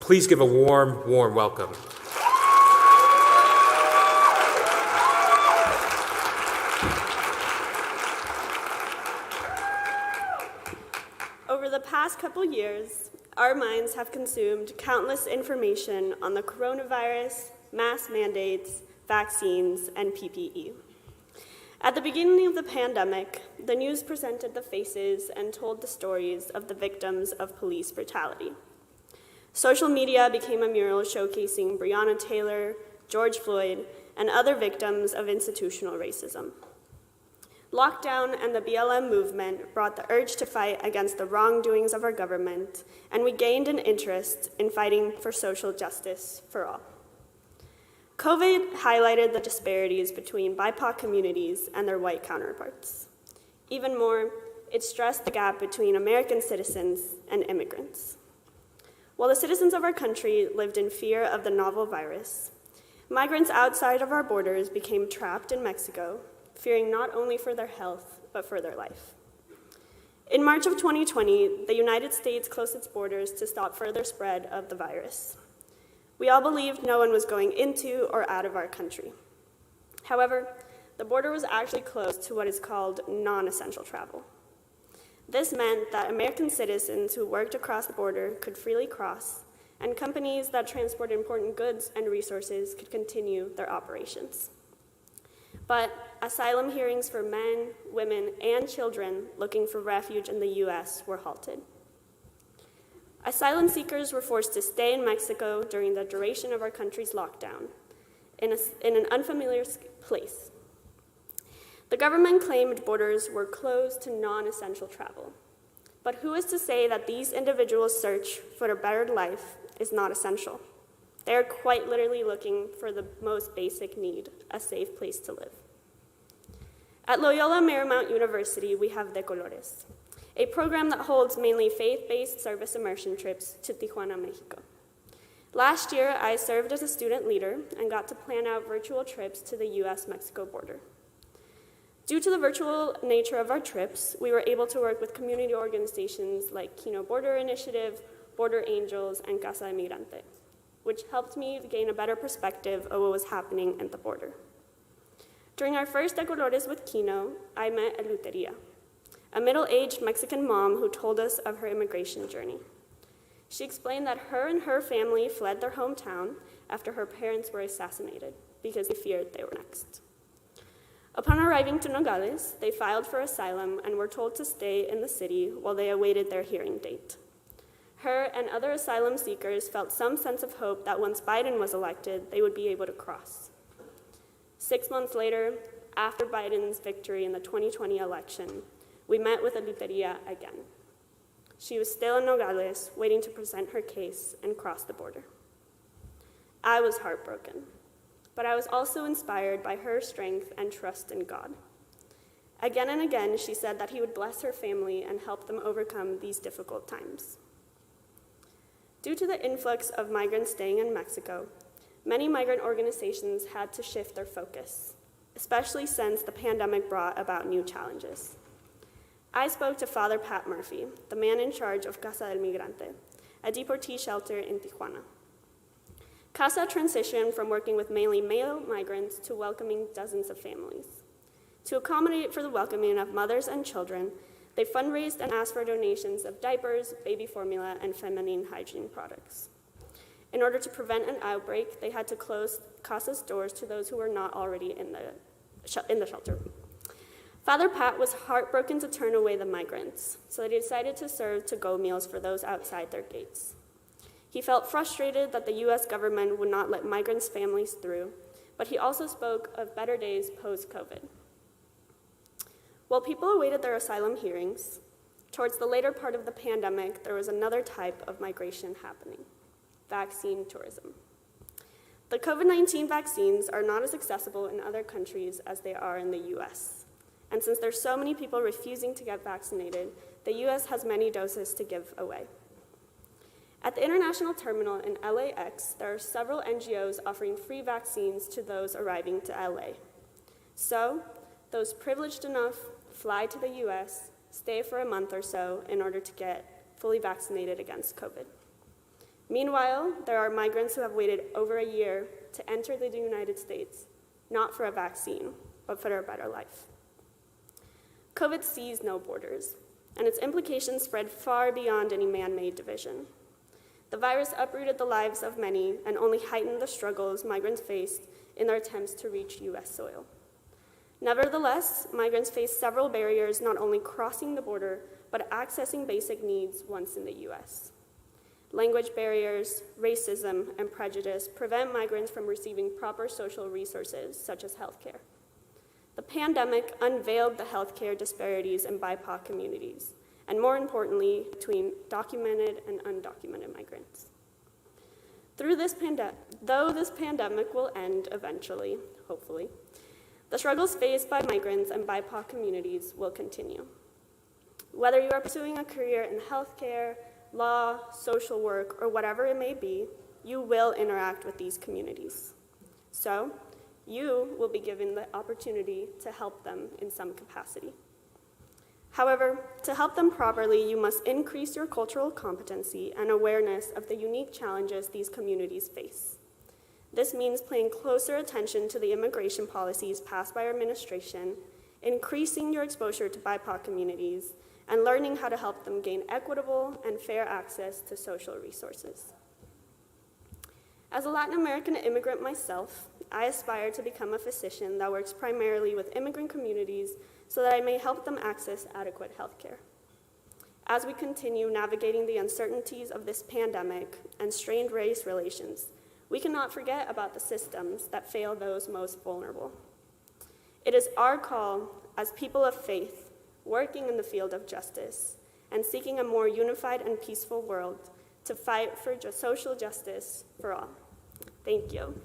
Please give a warm, warm welcome. Over the past couple years, our minds have consumed countless information on the coronavirus, mask mandates, vaccines, and PPE. At the beginning of the pandemic, the news presented the faces and told the stories of the victims of police brutality. Social media became a mural showcasing Breonna Taylor, George Floyd, and other victims of institutional racism. Lockdown and the BLM movement brought the urge to fight against the wrongdoings of our government, and we gained an interest in fighting for social justice for all. COVID highlighted the disparities between BIPOC communities and their white counterparts. Even more, it stressed the gap between American citizens and immigrants. While the citizens of our country lived in fear of the novel virus, migrants outside of our borders became trapped in Mexico, fearing not only for their health, but for their life. In March of 2020, the United States closed its borders to stop further spread of the virus. We all believed no one was going into or out of our country. However, the border was actually closed to what is called non-essential travel. This meant that American citizens who worked across the border could freely cross, and companies that transport important goods and resources could continue their operations. But asylum hearings for men, women, and children looking for refuge in the U.S. were halted. Asylum seekers were forced to stay in Mexico during the duration of our country's lockdown, in an unfamiliar place. The government claimed borders were closed to non-essential travel. But who is to say that these individuals' search for a better life is not essential? They are quite literally looking for the most basic need, a safe place to live. At Loyola Marymount University, we have De Colores, a program that holds mainly faith-based service immersion trips to Tijuana, Mexico. Last year, I served as a student leader and got to plan out virtual trips to the US-Mexico border. Due to the virtual nature of our trips, we were able to work with community organizations like Kino Border Initiative, Border Angels, and Casa Immigrante, which helped me gain a better perspective of what was happening at the border. During our first De Colores with Kino, I met Eleuteria, a middle-aged Mexican mom who told us of her immigration journey. She explained that her and her family fled their hometown after her parents were assassinated because they feared they were next. Upon arriving to Nogales, they filed for asylum and were told to stay in the city while they awaited their hearing date. Her and other asylum seekers felt some sense of hope that once Biden was elected, they would be able to cross. 6 months later, after Biden's victory in the 2020 election, we met with Eleuteria again. She was still in Nogales, waiting to present her case and cross the border. I was heartbroken, but I was also inspired by her strength and trust in God. Again and again, she said that he would bless her family and help them overcome these difficult times. Due to the influx of migrants staying in Mexico, many migrant organizations had to shift their focus, especially since the pandemic brought about new challenges. I spoke to Father Pat Murphy, the man in charge of Casa del Migrante, a deportee shelter in Tijuana. Casa transitioned from working with mainly male migrants to welcoming dozens of families. To accommodate for the welcoming of mothers and children, they fundraised and asked for donations of diapers, baby formula, and feminine hygiene products. In order to prevent an outbreak, they had to close Casa's doors to those who were not already in the shelter. Father Pat was heartbroken to turn away the migrants, so they decided to serve to-go meals for those outside their gates. He felt frustrated that the U.S. government would not let migrants' families through, but he also spoke of better days post-COVID. While people awaited their asylum hearings, towards the later part of the pandemic, there was another type of migration happening: vaccine tourism. The COVID-19 vaccines are not as accessible in other countries as they are in the U.S. And since there's so many people refusing to get vaccinated, the U.S. has many doses to give away. At the international terminal in LAX, there are several NGOs offering free vaccines to those arriving to LA. So, those privileged enough fly to the U.S., stay for a month or so in order to get fully vaccinated against COVID. Meanwhile, there are migrants who have waited over a year to enter the United States, not for a vaccine, but for a better life. COVID sees no borders, and its implications spread far beyond any man-made division. The virus uprooted the lives of many and only heightened the struggles migrants faced in their attempts to reach U.S. soil. Nevertheless, migrants face several barriers not only crossing the border, but accessing basic needs once in the U.S. Language barriers, racism, and prejudice prevent migrants from receiving proper social resources, such as healthcare. The pandemic unveiled the healthcare disparities in BIPOC communities, and more importantly, between documented and undocumented migrants. Though this pandemic will end eventually, hopefully, the struggles faced by migrants and BIPOC communities will continue. Whether you are pursuing a career in healthcare, law, social work, or whatever it may be, you will interact with these communities. So, you will be given the opportunity to help them in some capacity. However, to help them properly, you must increase your cultural competency and awareness of the unique challenges these communities face. This means paying closer attention to the immigration policies passed by our administration, increasing your exposure to BIPOC communities, and learning how to help them gain equitable and fair access to social resources. As a Latin American immigrant myself, I aspire to become a physician that works primarily with immigrant communities so that I may help them access adequate health care. As we continue navigating the uncertainties of this pandemic and strained race relations, we cannot forget about the systems that fail those most vulnerable. It is our call as people of faith, working in the field of justice and seeking a more unified and peaceful world, to fight for social justice for all. Thank you.